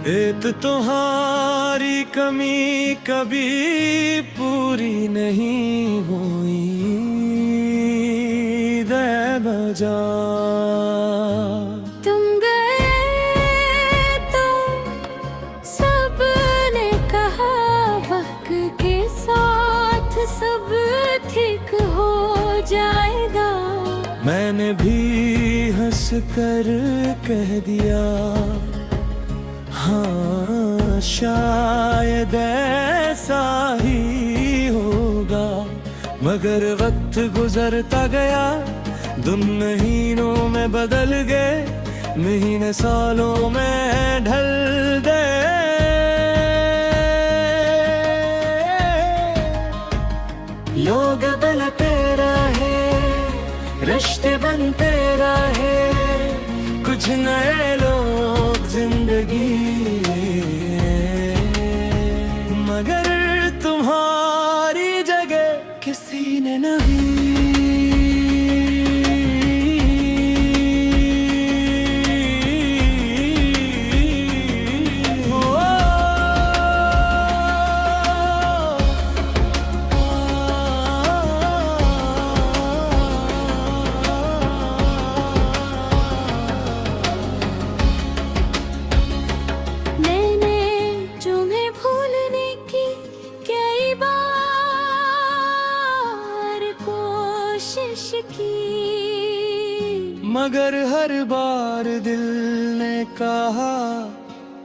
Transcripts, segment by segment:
एक तुम्हारी कमी कभी पूरी नहीं हुई दे बजा। तुम गए तो सबने कहा वक्त के साथ सब ठीक हो जाएगा। मैंने भी हंस कर कह दिया हाँ शायद ऐसा ही होगा। मगर वक्त गुजरता गया, दिन महीनों में बदल गए, महीने सालों में ढल गए। लोग बदलते रहे, रिश्ते बनते रहे, कुछ नए लोग जिंदगी, मगर तुम्हारी जगह किसी ने नहीं। मगर हर बार दिल ने कहा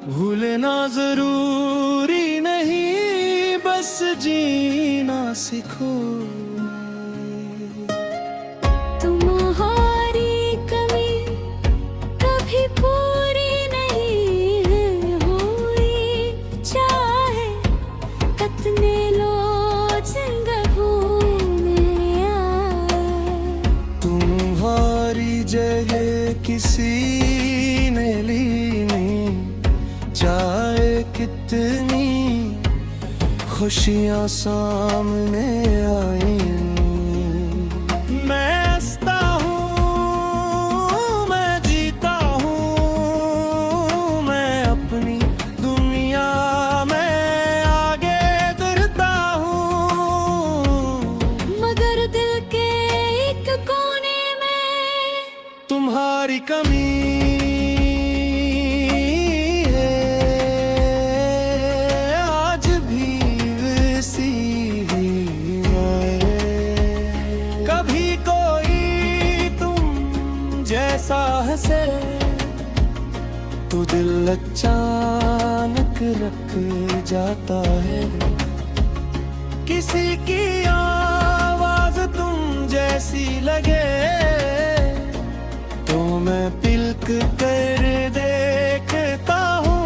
भूलना जरूरी नहीं, बस जीना सीखो। तुम्हारी कमी कभी पूरी नहीं हुई, चाहे कितने लोग जगह किसी ने ली नहीं, चाहे कितनी खुशियां सामने आई। मैं हंसता हूँ, मैं जीता हूँ, मैं अपनी दुनिया में आगे बढ़ता हूँ। मगर दिल के एक तुम्हारी कमी है आज भी वैसी ही है। कभी कोई तुम जैसा हंसे तो दिल अचानक रख जाता है। किसी की आवाज तुम जैसी लगे तो मैं पिलक कर देखता हूँ।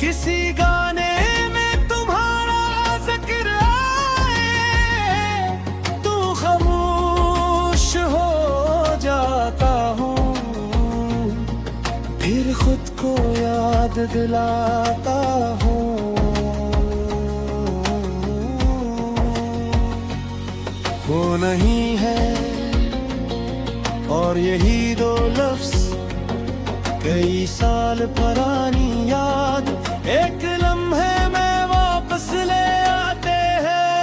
किसी गाने में तुम्हारा जिक्र आए तो खामोश हो जाता हूँ, फिर खुद को याद दिलाता हूँ। वो नहीं है और यही दो लफ्ज, कई साल पुरानी याद एक लम्हे में वापस ले आते हैं।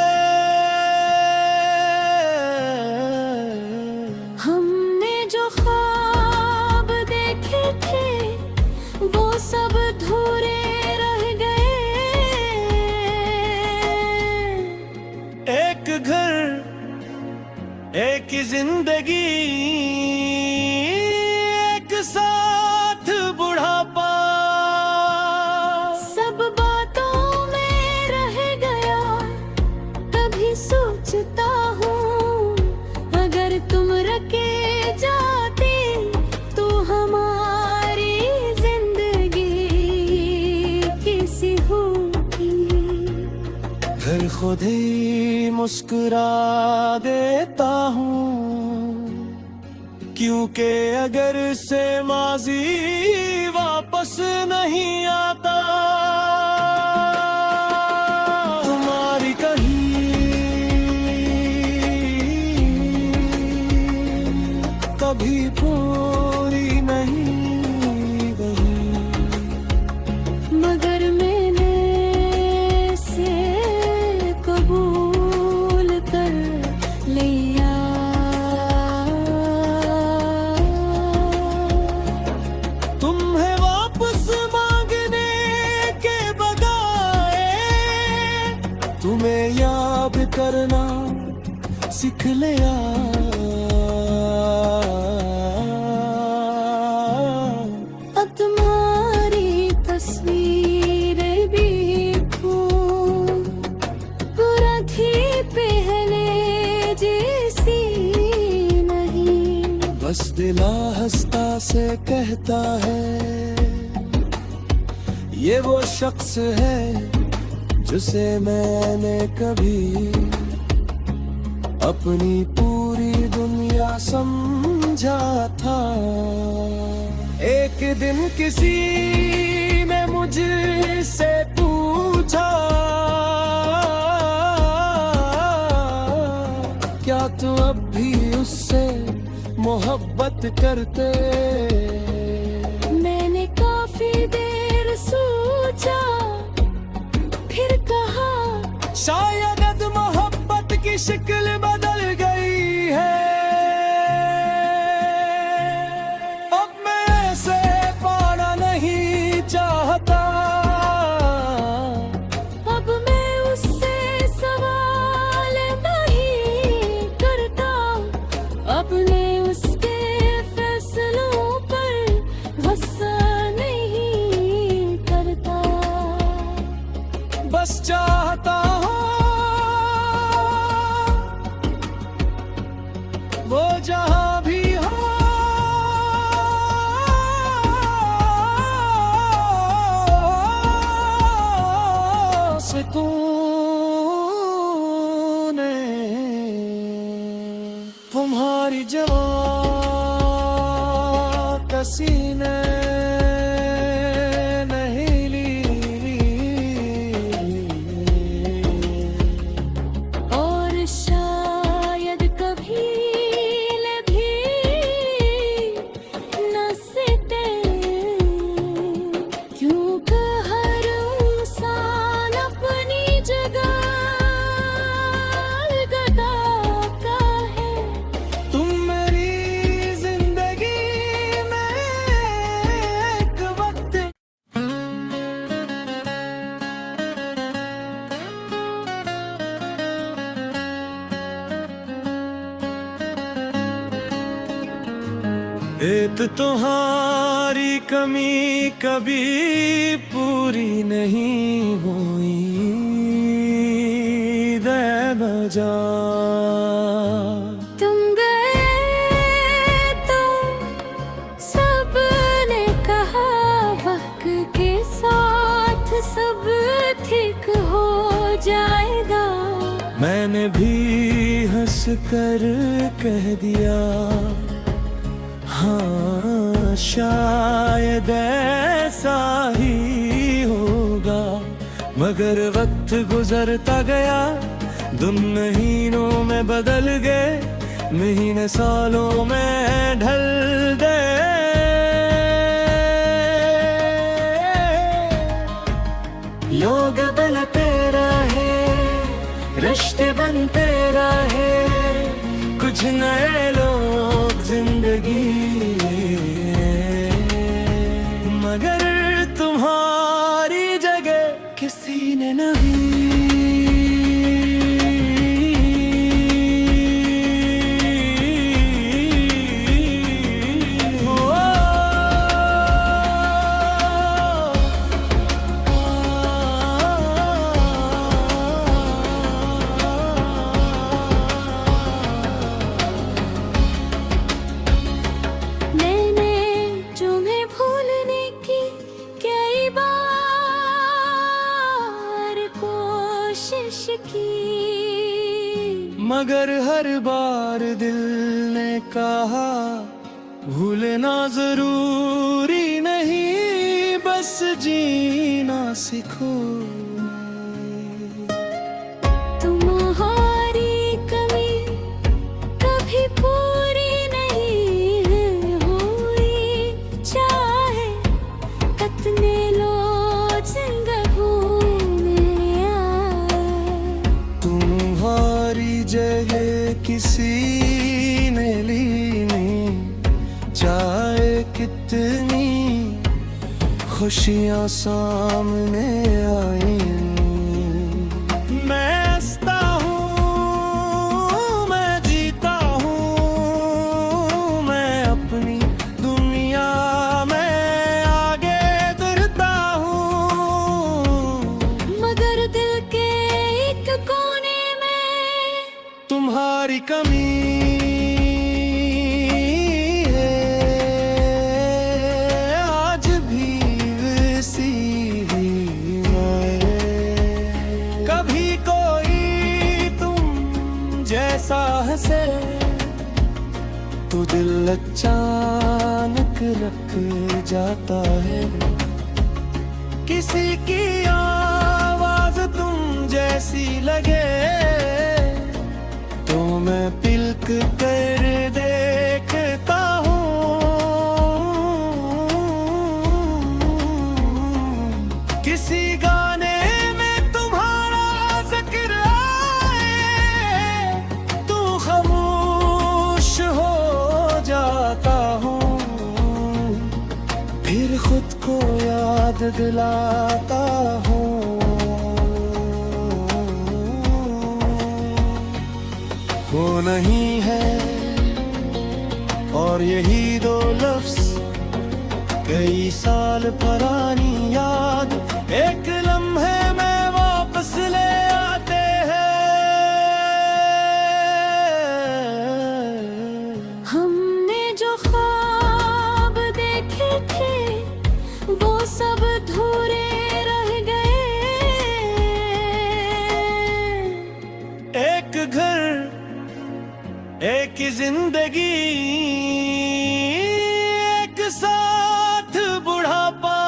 हमने जो ख्वाब देखे थे वो सब अधूरे रह गए। एक घर, एक जिंदगी, एक साथ बुढ़ापा, सब बातों में रह गया। कभी सोचता हूँ अगर तुम रखे जाते तो हमारी जिंदगी कैसी होती। फिर खुद ही मुस्कुरा देता हूँ, क्योंकि अगर से माजी वापस नहीं आता। तुम्हारी कहीं कभी करना सीख लिया। अब तुम्हारी तस्वीरें भी पूरा थी पहले जैसी नहीं। बस दिला हंसता से कहता है ये वो शख्स है जिसे मैंने कभी अपनी पूरी दुनिया समझा था। एक दिन किसी ने मुझसे पूछा क्या तू अब भी उससे मोहब्बत करते? मैंने काफी देर सोचा, फिर कहा शायद अब मोहब्बत की शक्ल बदल गई है। अब मैं से पाना नहीं चाहता। अब मैं उससे सवाल नहीं करता। अब मैं उसके फैसलों पर गुस्सा नहीं करता। बस चाहता हूँ वो जहाँ भी हो सुकून तुम्हारी जवां कसी ने नहीं ली। और शायद कभी भी न सीते, क्योंकि हर इंसान अपनी जगह गदा का है। तुम मेरी जिंदगी में एक वक्त एक तुम्हारी कमी कभी पूरी नहीं हुई दे न जा। तुम गए तो सबने कहा वक्त के साथ सब ठीक हो जाएगा। मैंने भी हंस कर कह दिया हाँ शायद ऐसा ही होगा। मगर वक्त गुजरता गया, दिन महीनों में बदल गए, महीने सालों में ढल गए। लोग बनते रहे, रिश्ते बनते रहे, कुछ नए लोग जिंदगी, मगर तुम्हारी जगह किसी ने नहीं। मगर हर बार दिल ने कहा भूलना जरूरी नहीं, बस जीना सीखो। तुम्हारी कमी कभी पूरी नहीं हुई, चाहे कितने लोग जिंदगी में आए। तुम्हारी जगह किसी ने ली नहीं, चाहे कितनी खुशियाँ सामने आई। मैं हंसता हूँ से तू दिल अचानक रख जाता है। किसी की आवाज तुम जैसी लगे तो मैं पिलक कर देखता हूँ। किसी गाने में तुम्हारा जिक्र आए तो खामोश हो जाता हूँ। फिर खुद को याद दिलाता हूँ। वो नहीं है और यही दो लफ्ज कई साल पुरानी याद एक लम्हे में वापस ले आते हैं। हमने जो ख्वाब देखे थे वो सब अधूरे रह गए। एक घर, एक जिंदगी, एक साथ बुढ़ापा,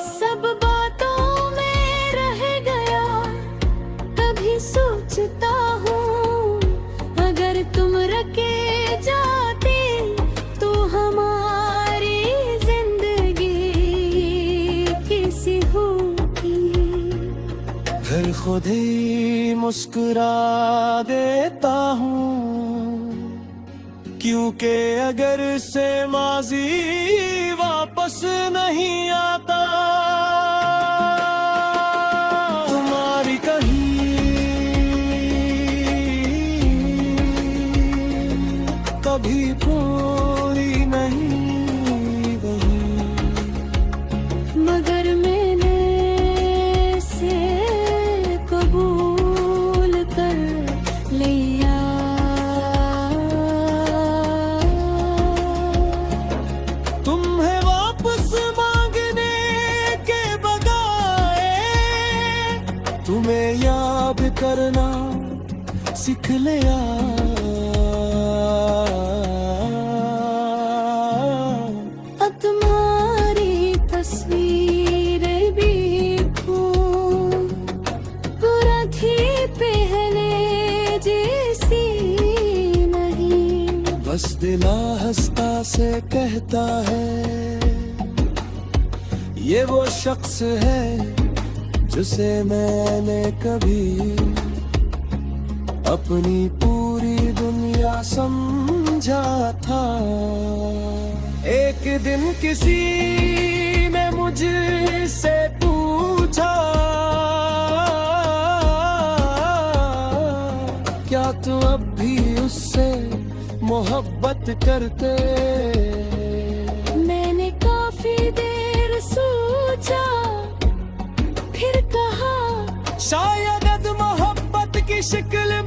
सब बातों में रह गया। कभी सोचता हूँ अगर तुम रखे जाते तो हमारी जिंदगी कैसी होती। फिर खुद ही मुस्कुरा देता हूँ क्योंकि अगर से माजी वापस नहीं आता। तुम्हारी कहीं कभी पूरी नहीं हुई, मगर मैंने से कबूल कर लिया। तुम्हें वापस मांगने के बजाय तुम्हें याद करना सीख लिया। अब तुम्हारी तस्वीर भी पूरा थी पहले जैसी नहीं। बस दिला हंसता से कहता है ये वो शख्स है जिसे मैंने कभी अपनी पूरी दुनिया समझा था। एक दिन किसी ने मुझसे पूछा क्या तू अब भी उससे मोहब्बत करते। मैंने काफी देर सोचा फिर कहा शायद मोहब्बत की शिक्ल